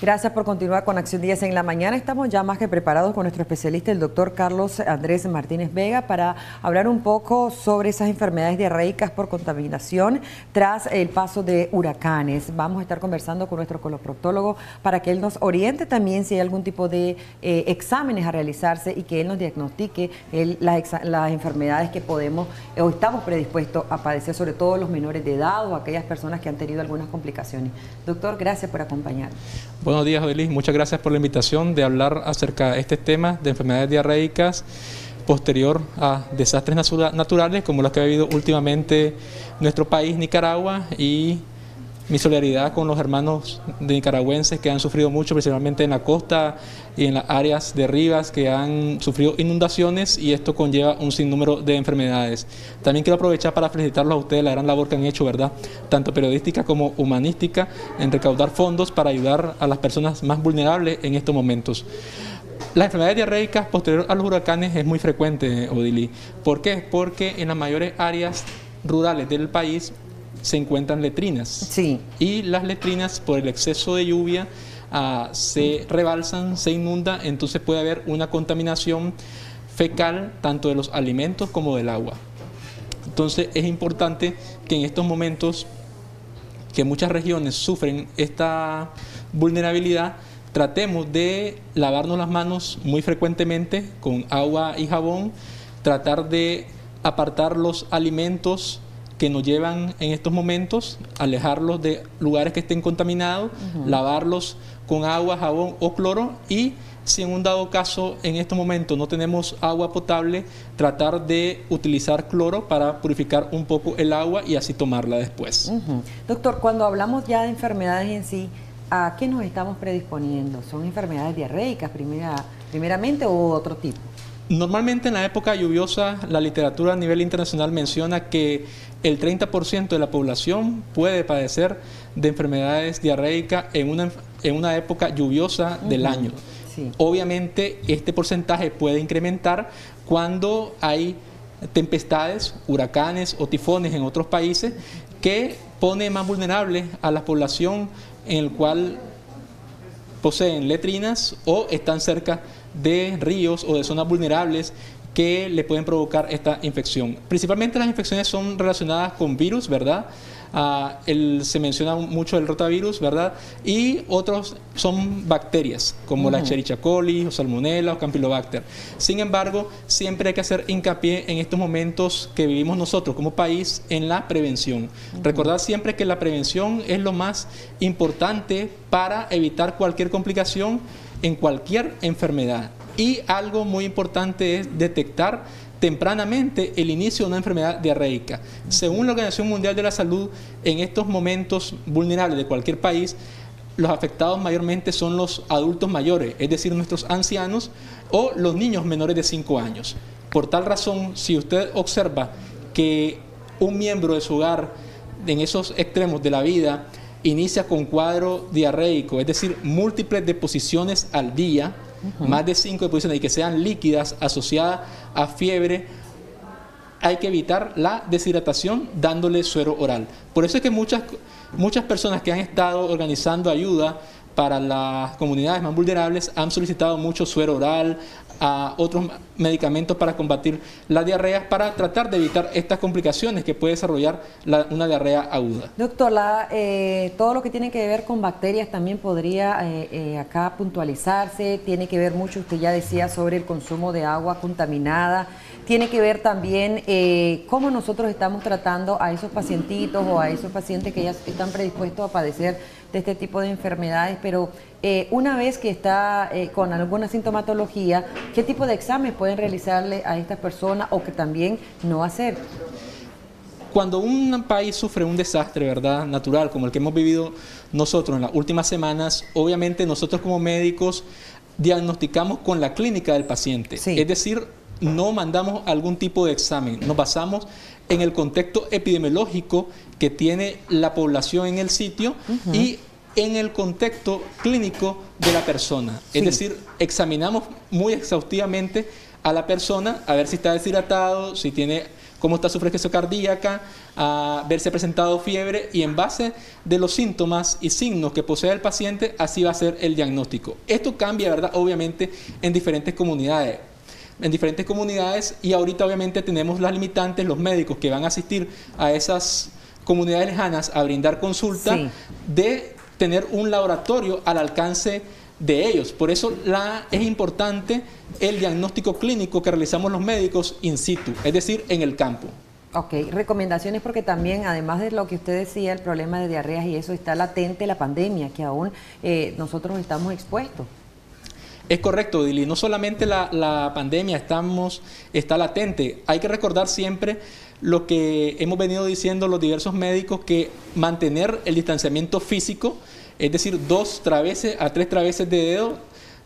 Gracias por continuar con Acción 10 en la mañana. Estamos ya más que preparados con nuestro especialista, el doctor Carlos Andrés Martínez Vega, para hablar un poco sobre esas enfermedades diarreicas por contaminación tras el paso de huracanes. Vamos a estar conversando con nuestro coloproctólogo para que él nos oriente también si hay algún tipo de exámenes a realizarse y que él nos diagnostique las enfermedades que podemos o estamos predispuestos a padecer, sobre todo los menores de edad o aquellas personas que han tenido algunas complicaciones. Doctor, gracias por acompañarnos. Buenos días, Odelis. Muchas gracias por la invitación de hablar acerca de este tema de enfermedades diarreicas posterior a desastres naturales como los que ha vivido últimamente nuestro país, Nicaragua, y mi solidaridad con los hermanos de nicaragüenses que han sufrido mucho, principalmente en la costa y en las áreas de Rivas, que han sufrido inundaciones, y esto conlleva un sinnúmero de enfermedades. También quiero aprovechar para felicitarlos a ustedes la gran labor que han hecho, ¿verdad?, tanto periodística como humanística, en recaudar fondos para ayudar a las personas más vulnerables en estos momentos. Las enfermedades diarreicas posterior a los huracanes es muy frecuente, Odili. ¿Por qué? Porque en las mayores áreas rurales del país se encuentran letrinas. Sí. Y las letrinas, por el exceso de lluvia, se rebalsan, se inunda, entonces puede haber una contaminación fecal tanto de los alimentos como del agua. Entonces es importante que en estos momentos que muchas regiones sufren esta vulnerabilidad, tratemos de lavarnos las manos muy frecuentemente con agua y jabón, tratar de apartar los alimentos que nos llevan en estos momentos, alejarlos de lugares que estén contaminados, lavarlos con agua, jabón o cloro, y si en un dado caso en estos momentos no tenemos agua potable, tratar de utilizar cloro para purificar un poco el agua y así tomarla después. Doctor, cuando hablamos ya de enfermedades en sí, ¿a qué nos estamos predisponiendo? ¿Son enfermedades diarreicas primeramente o otro tipo? Normalmente en la época lluviosa, la literatura a nivel internacional menciona que el 30% de la población puede padecer de enfermedades diarreicas en una época lluviosa del año. Sí. Obviamente este porcentaje puede incrementar cuando hay tempestades, huracanes o tifones en otros países, que pone más vulnerable a la población en el cual poseen letrinas o están cerca de ríos o de zonas vulnerables que le pueden provocar esta infección. Principalmente las infecciones son relacionadas con virus, ¿verdad? Se menciona mucho el rotavirus, ¿verdad? Y otros son bacterias, como la Escherichia coli, o Salmonella, o Campylobacter. Sin embargo, siempre hay que hacer hincapié en estos momentos que vivimos nosotros como país en la prevención. Recordar siempre que la prevención es lo más importante para evitar cualquier complicación en cualquier enfermedad. Y algo muy importante es detectar tempranamente el inicio de una enfermedad diarreica. Según la Organización Mundial de la Salud, en estos momentos vulnerables de cualquier país, los afectados mayormente son los adultos mayores, es decir, nuestros ancianos o los niños menores de 5 años. Por tal razón, si usted observa que un miembro de su hogar en esos extremos de la vida inicia con cuadro diarreico, es decir, múltiples deposiciones al día, más de 5 deposiciones y que sean líquidas asociadas a fiebre, hay que evitar la deshidratación dándole suero oral. Por eso es que muchas personas que han estado organizando ayuda para las comunidades más vulnerables han solicitado mucho suero oral, a otros medicamentos para combatir las diarreas, para tratar de evitar estas complicaciones que puede desarrollar una diarrea aguda. Doctor, todo lo que tiene que ver con bacterias también podría acá puntualizarse, tiene que ver mucho, usted ya decía, sobre el consumo de agua contaminada, tiene que ver también cómo nosotros estamos tratando a esos pacientitos o a esos pacientes que ya están predispuestos a padecer de este tipo de enfermedades, pero una vez que está con alguna sintomatología, ¿qué tipo de exámenes pueden realizarle a estas personas o que también no hacer? Cuando un país sufre un desastre, ¿verdad?, natural, como el que hemos vivido nosotros en las últimas semanas, obviamente nosotros como médicos diagnosticamos con la clínica del paciente. Sí. Es decir, no mandamos algún tipo de examen, nos basamos en el contexto epidemiológico que tiene la población en el sitio y en el contexto clínico de la persona. Sí. Es decir, examinamos muy exhaustivamente a la persona a ver si está deshidratado, si tiene cómo está su frecuencia cardíaca, a ver si ha presentado fiebre, y en base de los síntomas y signos que posee el paciente, así va a ser el diagnóstico. Esto cambia, ¿verdad?, obviamente en diferentes comunidades. Y ahorita obviamente tenemos las limitantes, los médicos que van a asistir a esas comunidades lejanas a brindar consulta, sí, de tener un laboratorio al alcance de ellos. Por eso es importante el diagnóstico clínico que realizamos los médicos in situ, es decir, en el campo. Ok, recomendaciones, porque también, además de lo que usted decía, el problema de diarreas y eso, está latente la pandemia, que aún nosotros estamos expuestos. Es correcto, Dili. No solamente la pandemia está latente. Hay que recordar siempre lo que hemos venido diciendo los diversos médicos, que mantener el distanciamiento físico, es decir, 2 traveses a 3 traveses de dedo,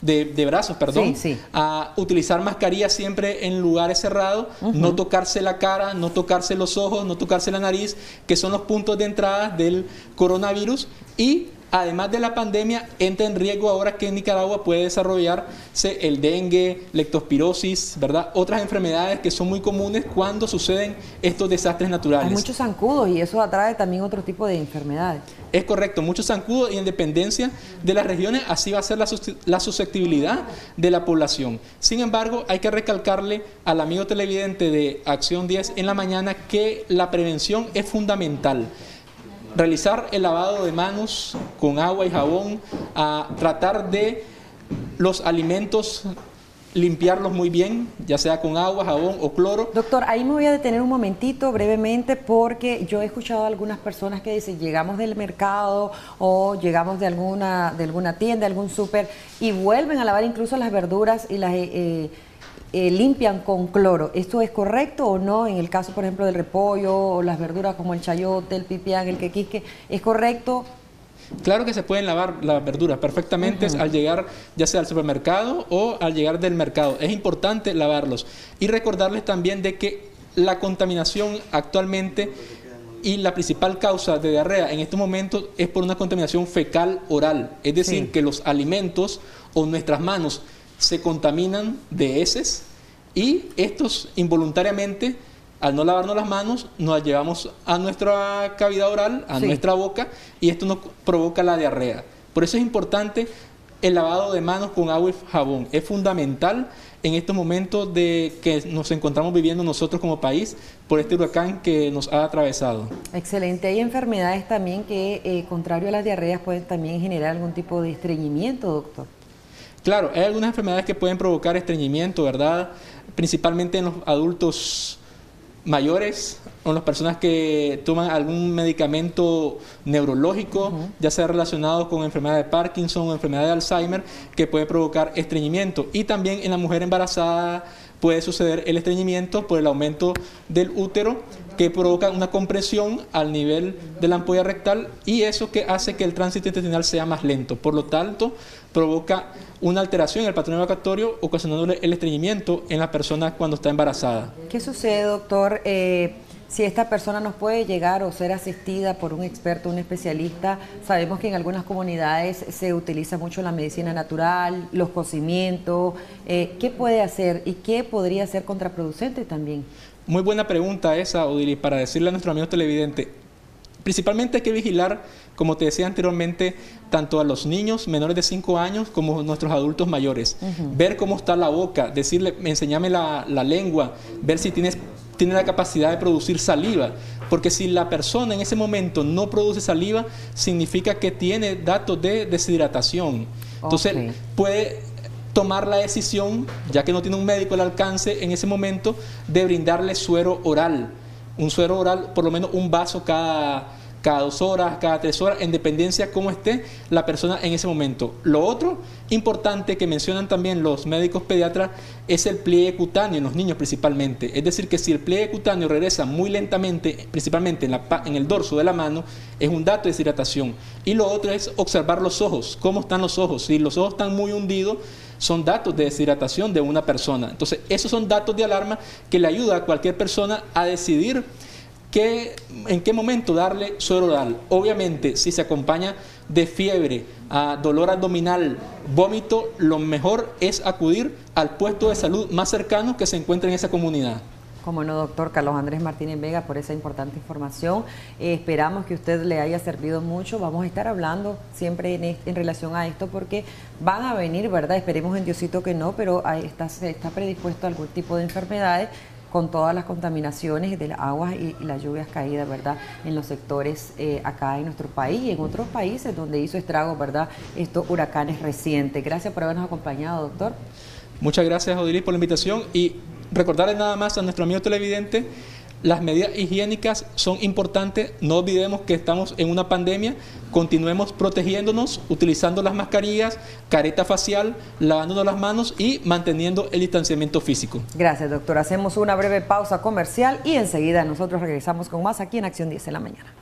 de brazos, perdón, sí, sí, a utilizar mascarilla siempre en lugares cerrados, no tocarse la cara, no tocarse los ojos, no tocarse la nariz, que son los puntos de entrada del coronavirus. Y además de la pandemia, entra en riesgo ahora que en Nicaragua puede desarrollarse el dengue, leptospirosis, ¿verdad? Otras enfermedades que son muy comunes cuando suceden estos desastres naturales. Hay muchos zancudos y eso atrae también otro tipo de enfermedades. Es correcto, muchos zancudos, y en dependencia de las regiones así va a ser la susceptibilidad de la población. Sin embargo, hay que recalcarle al amigo televidente de Acción 10 en la mañana que la prevención es fundamental. Realizar el lavado de manos con agua y jabón, a tratar de los alimentos limpiarlos muy bien, ya sea con agua, jabón o cloro. Doctor, ahí me voy a detener un momentito brevemente, porque yo he escuchado a algunas personas que dicen, llegamos del mercado o llegamos de alguna tienda, algún súper, y vuelven a lavar incluso las verduras y las limpian con cloro. ¿Esto es correcto o no? En el caso, por ejemplo, del repollo o las verduras como el chayote, el pipián, el quequisque, ¿es correcto? Claro que se pueden lavar las verduras perfectamente al llegar, ya sea al supermercado o al llegar del mercado. Es importante lavarlos. Y recordarles también de que la contaminación actualmente y la principal causa de diarrea en estos momentos es por una contaminación fecal oral. Es decir, sí, que los alimentos o nuestras manos se contaminan de heces, y estos involuntariamente, al no lavarnos las manos, nos llevamos a nuestra cavidad oral, a nuestra boca, y esto nos provoca la diarrea. Por eso es importante el lavado de manos con agua y jabón. Es fundamental en estos momentos de que nos encontramos viviendo nosotros como país por este huracán que nos ha atravesado. Excelente. Hay enfermedades también que, contrario a las diarreas, pueden también generar algún tipo de estreñimiento, doctor. Claro, hay algunas enfermedades que pueden provocar estreñimiento, ¿verdad? Principalmente en los adultos mayores o en las personas que toman algún medicamento neurológico, ya sea relacionado con enfermedad de Parkinson o enfermedad de Alzheimer, que puede provocar estreñimiento. Y también en la mujer embarazada puede suceder el estreñimiento por el aumento del útero, que provoca una compresión al nivel de la ampolla rectal, y eso que hace que el tránsito intestinal sea más lento. Por lo tanto, provoca una alteración en el patrón evacuatorio, ocasionándole el estreñimiento en la persona cuando está embarazada. ¿Qué sucede, doctor, si esta persona nos puede llegar o ser asistida por un experto, un especialista? Sabemos que en algunas comunidades se utiliza mucho la medicina natural, los cocimientos. ¿Qué puede hacer y qué podría ser contraproducente también? Muy buena pregunta esa, Odili, para decirle a nuestro amigo televidente. Principalmente hay que vigilar, como te decía anteriormente, tanto a los niños menores de 5 años como a nuestros adultos mayores. Ver cómo está la boca, decirle, enséñame la lengua, ver si tiene la capacidad de producir saliva. Porque si la persona en ese momento no produce saliva, significa que tiene datos de deshidratación. Entonces, puede tomar la decisión, ya que no tiene un médico al alcance en ese momento, de brindarle suero oral. Un suero oral, por lo menos un vaso cada 2 horas, cada 3 horas, en dependencia de cómo esté la persona en ese momento. Lo otro importante que mencionan también los médicos pediatras es el pliegue cutáneo en los niños principalmente. Es decir, que si el pliegue cutáneo regresa muy lentamente, principalmente en el dorso de la mano, es un dato de deshidratación. Y lo otro es observar los ojos, cómo están los ojos. Si los ojos están muy hundidos, son datos de deshidratación de una persona. Entonces, esos son datos de alarma que le ayuda a cualquier persona a decidir en qué momento darle suero oral. Obviamente, si se acompaña de fiebre, dolor abdominal, vómito, lo mejor es acudir al puesto de salud más cercano que se encuentre en esa comunidad. Como no, doctor Carlos Andrés Martínez Vega, por esa importante información. Esperamos que a usted le haya servido mucho. Vamos a estar hablando siempre en relación a esto porque van a venir, ¿verdad? Esperemos en Diosito que no, pero se está predispuesto a algún tipo de enfermedades con todas las contaminaciones de las aguas y las lluvias caídas, ¿verdad? En los sectores acá en nuestro país y en otros países donde hizo estragos, ¿verdad? Estos huracanes recientes. Gracias por habernos acompañado, doctor. Muchas gracias, Odilis, por la invitación y recordarle nada más a nuestro amigo televidente, las medidas higiénicas son importantes, no olvidemos que estamos en una pandemia, continuemos protegiéndonos, utilizando las mascarillas, careta facial, lavándonos las manos y manteniendo el distanciamiento físico. Gracias, doctor. Hacemos una breve pausa comercial y enseguida nosotros regresamos con más aquí en Acción 10 en la mañana.